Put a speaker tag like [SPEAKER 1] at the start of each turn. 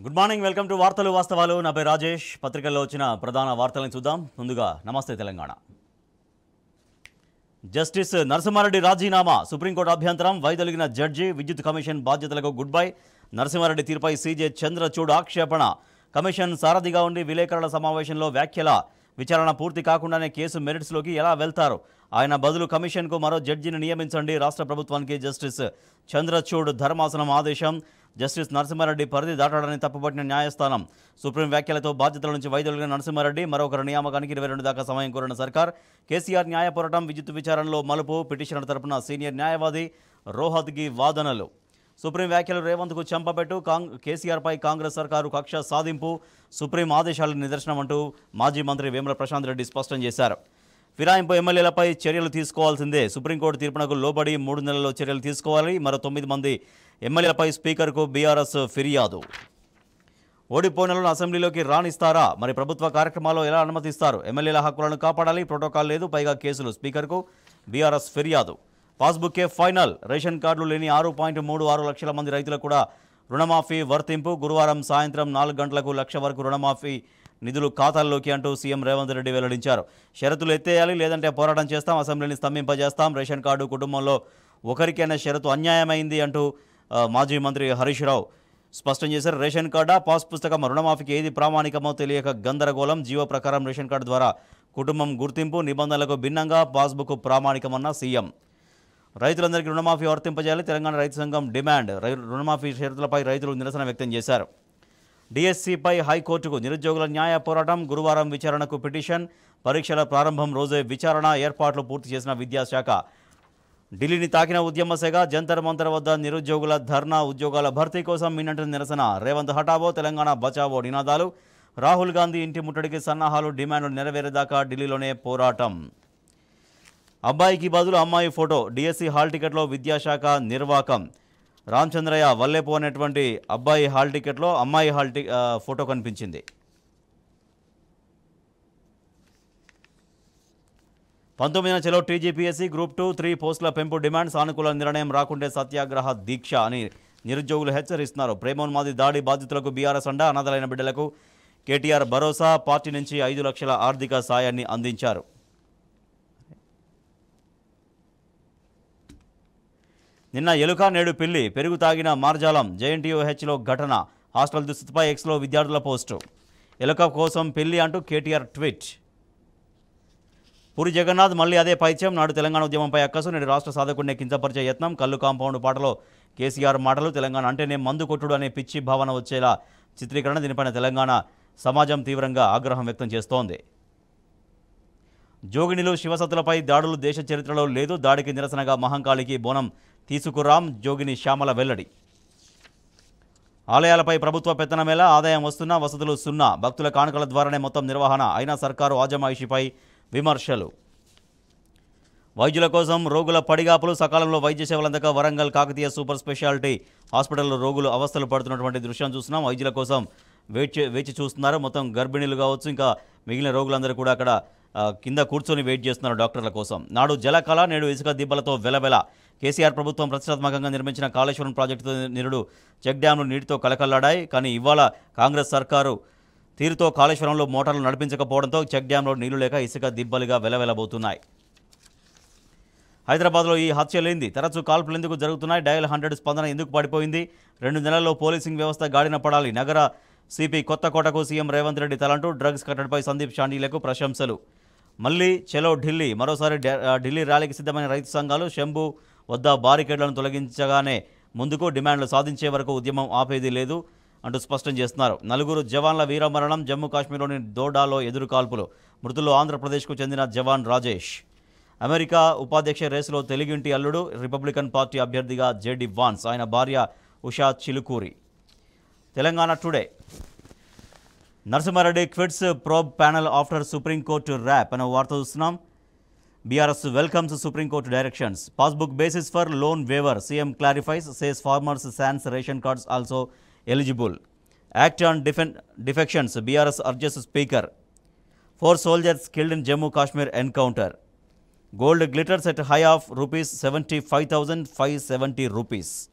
[SPEAKER 1] Good morning, welcome to వార్తలు వాస్తవాలు. నా పేరు రాజేష్. పత్రికల్లో వచ్చిన ప్రధాన వార్తలను చూద్దాం. ముందుగా నమస్తే తెలంగాణ. జస్టిస్ నరసింహారెడ్డి రాజీనామా, సుప్రీంకోర్టు అభ్యంతరం, వైదొలిగిన జడ్జి, విద్యుత్ కమిషన్ బాధ్యతలకు గుడ్ బై. నరసింహారెడ్డి తీరుపై సీజే చంద్రచూడ్ ఆక్షేపణ. కమిషన్ సారథిగా ఉండి విలేకరుల సమావేశంలో వ్యాఖ్యల. విచారణ పూర్తి కాకుండానే కేసు మెరిట్స్లోకి ఎలా వెళ్తారు? ఆయన బదులు కమిషన్కు మరో జడ్జిని నియమించండి. రాష్ట్ర ప్రభుత్వానికి జస్టిస్ చంద్రచూడ్ ధర్మాసనం ఆదేశం. జస్టిస్ నరసింహారెడ్డి పరిధి దాటాడని తప్పుపట్టిన న్యాయస్థానం. సుప్రీం వ్యాఖ్యలతో బాధ్యతల నుంచి వైదొలిగిన నరసింహారెడ్డి మరొకరి నియామకానికి 22 దాకా సమయం కోరిన సర్కార్. కేసీఆర్ న్యాయ పోరాటం, విద్యుత్ విచారణలో మలుపు. పిటిషనర్ తరపున సీనియర్ న్యాయవాది రోహత్గి వాదనలు. సుప్రీం వ్యాఖ్యలు రేవంత్కు చెంపపెట్టు. కేసీఆర్పై కాంగ్రెస్ సర్కారు కక్ష సాధింపు. సుప్రీం ఆదేశాల నిదర్శనం అంటూ మాజీ మంత్రి వేముల ప్రశాంత్ రెడ్డి స్పష్టం చేశారు. ఫిరాయింపు ఎమ్మెల్యేలపై చర్యలు తీసుకోవాల్సిందే. సుప్రీంకోర్టు తీర్పునకు లోబడి 3 నెలల్లో చర్యలు తీసుకోవాలి. మరో 9 మంది ఎమ్మెల్యేలపై స్పీకర్కు బీఆర్ఎస్ ఫిర్యాదు. ఓడిపోయినలను అసెంబ్లీలోకి రాణిస్తారా? మరి ప్రభుత్వ కార్యక్రమాల్లో ఎలా అనుమతిస్తారు? ఎమ్మెల్యేల హక్కులను కాపాడాలి, ప్రోటోకాల్ లేదు, పైగా కేసులు. స్పీకర్కు బీఆర్ఎస్ ఫిర్యాదు. పాస్బుక్కే ఫైనల్. రేషన్ కార్డులు లేని 6.36 లక్షల మంది రైతులకు కూడా రుణమాఫీ వర్తింపు. గురువారం సాయంత్రం 4 గంటలకు 1 లక్ష వరకు రుణమాఫీ నిధులు ఖాతాల్లోకి అంటూ సీఎం రేవంత్ రెడ్డి వెల్లడించారు. షరతులు ఎత్తేయాలి, లేదంటే పోరాటం చేస్తాం, అసెంబ్లీని స్తంభింపజేస్తాం. రేషన్ కార్డు కుటుంబంలో ఒకరికైనా షరతు అన్యాయమైంది అంటూ మాజీ మంత్రి హరీష్ రావు స్పష్టం చేశారు. రేషన్ కార్డా, పాస్ పుస్తకం, రుణమాఫీకి ఏది ప్రామాణికమో తెలియక గందరగోళం. జీవో ప్రకారం రేషన్ కార్డు ద్వారా కుటుంబం గుర్తింపు, నిబంధనలకు భిన్నంగా పాస్బుక్ ప్రామాణికమన్న సీఎం. రైతులందరికీ రుణమాఫీ వర్తింపజేయాలి. తెలంగాణ రైతు సంఘం డిమాండ్. రుణమాఫీ షరతులపై రైతులు నిరసన వ్యక్తం చేశారు. డిఎస్సిపై హైకోర్టుకు నిరుద్యోగుల న్యాయ పోరాటం. గురువారం విచారణకు పిటిషన్. పరీక్షల ప్రారంభం రోజే విచారణ. ఏర్పాట్లు పూర్తి చేసిన విద్యాశాఖ. ఢిల్లీని తాకిన ఉద్యమ సెగ. జంతర్ మంతర్ వద్ద నిరుద్యోగుల ధర్నా. ఉద్యోగాల భర్తీ కోసం మిన్నంటి నిరసన. రేవంత్ హఠావో, తెలంగాణ బచావో నినాదాలు. రాహుల్ గాంధీ ఇంటి ముట్టడికి సన్నాహాలు. డిమాండ్లు నెరవేరేదాకా ఢిల్లీలోనే పోరాటం. అబ్బాయికి బదులు అమ్మాయి ఫోటో. డిఎస్సి హాల్ టికెట్లో విద్యాశాఖ నిర్వాకం. రామచంద్రయ్య వల్లేపు అనేటువంటి అబ్బాయి హాల్ టికెట్లో అమ్మాయి ఫోటో కనిపించింది. 19న చెలో టీజీపీఎస్సీ గ్రూప్ 2, 3 పోస్టుల పెంపు డిమాండ్. సానుకూల నిర్ణయం రాకుంటే సత్యాగ్రహ దీక్ష అని నిరుద్యోగులు హెచ్చరిస్తున్నారు. ప్రేమోన్మాది దాడి బాధితులకు బీఆర్ఎస్ అండ. అనాథలైన బిడ్డలకు కేటీఆర్ భరోసా. పార్టీ నుంచి 5 లక్షల ఆర్థిక సాయాన్ని అందించారు. నిన్న ఎలుక, నేడు పిల్లి. పెరుగు తాగిన మార్జాలం. జేఎన్టీయూహెచ్లో ఘటన. హాస్టల్ దుస్థితిపై ఎక్స్లో విద్యార్థుల పోస్టు. ఎలుక కోసం పిల్లి అంటూ కేటీఆర్ ట్వీట్. పూరి జగన్నాథ్ మళ్లీ అదే పైత్యం. నాడు తెలంగాణ ఉద్యమంపై అక్కసు, నేడు రాష్ట్ర సాధకుడిని కించపరిచే యత్నం. కల్లు కాంపౌండ్ పాటలో కేసీఆర్ మాటలు. తెలంగాణ అంటేనే మందు కొట్టుడు అనే పిచ్చి భావన వచ్చేలా చిత్రీకరణ. దీనిపైన తెలంగాణ సమాజం తీవ్రంగా ఆగ్రహం వ్యక్తం చేస్తోంది. జోగినిలు, శివసత్తులపై దాడులు దేశ చరిత్రలో లేదు. దాడికి నిరసనగా మహంకాళికి బోనం తీసుకురాం. జోగిని శ్యామల వెల్లడి. ఆలయాలపై ప్రభుత్వ పెత్తనమేలా. ఆదాయం వస్తున్నా, వసతులు సున్నా. భక్తుల కానుకల ద్వారానే మొత్తం నిర్వహణ. అయినా సర్కారు ఆజమాయిషీపై విమర్శలు. వైద్యుల కోసం రోగుల పడిగాపులు. సకాలంలో వైద్య సేవలు అందక వరంగల్ కాకతీయ సూపర్ స్పెషాలిటీ హాస్పిటల్లో రోగులు అవస్థలు పడుతున్నటువంటి దృశ్యం చూస్తున్నాం. వైద్యుల కోసం వేచి చూస్తున్నారు. మొత్తం గర్భిణీలు కావచ్చు, ఇంకా మిగిలిన రోగులందరూ కూడా అక్కడ కింద కూర్చొని వెయిట్ చేస్తున్నారు డాక్టర్ల కోసం. నాడు జలకళ, నేడు ఇసుక దిబ్బలతో వెలవెల. కేసీఆర్ ప్రభుత్వం ప్రతిష్టాత్మకంగా నిర్మించిన కాళేశ్వరం ప్రాజెక్టుతో నిరుడు చెక్ డ్యాంలు నీటితో కలకల్లాడాయి. కానీ ఇవాళ కాంగ్రెస్ సర్కారు తీరుతో కాళేశ్వరంలో మోటార్లు నడిపించకపోవడంతో చెక్ డ్యాంలో నీళ్లు లేక ఇసుక దిబ్బలుగా వెలవెలబోతున్నాయి. హైదరాబాద్లో ఈ హత్యలేంది? తరచూ కాల్పులు ఎందుకు జరుగుతున్నాయి? డయల్ 100 స్పందన ఎందుకు పడిపోయింది? 2 నెలల్లో పోలీసింగ్ వ్యవస్థ గాడిన పడాలి. నగర సిపి కొత్తకోటకు సీఎం రేవంత్ రెడ్డి తలంటూ. డ్రగ్స్ కట్టడిపై సందీప్ షాండీలకు ప్రశంసలు. మళ్లీ చెలో ఢిల్లీ. మరోసారి ఢిల్లీ ర్యాలీకి సిద్ధమైన రైతు సంఘాలు. శంభు వద్ద బారికేడ్లను తొలగించగానే ముందుకు. డిమాండ్లు సాధించే వరకు ఉద్యమం ఆపేది లేదు అంటూ స్పష్టం చేస్తున్నారు. 4 జవాన్ల వీరమరణం. జమ్మూ కాశ్మీర్లోని దోడాలో ఎదురు కాల్పులు. మృతుల్లో ఆంధ్రప్రదేశ్కు చెందిన జవాన్ రాజేష్. అమెరికా ఉపాధ్యక్ష రేసులో తెలుగింటి అల్లుడు. రిపబ్లికన్ పార్టీ అభ్యర్థిగా జేడి వాన్స్. ఆయన భార్య Usha Chilukuri. Telangana Today. Narasimha Reddy quits probe panel after Supreme Court rap అనే వార్త చూస్తున్నాం. BRS welcomes Supreme Court directions. Passbook basis for loan waiver. CM clarifies, says farmers sans ration cards also eligible. Act on defections. BRS urges speaker. 4 soldiers killed in Jammu Kashmir encounter. Gold glitters at high of ₹75,570.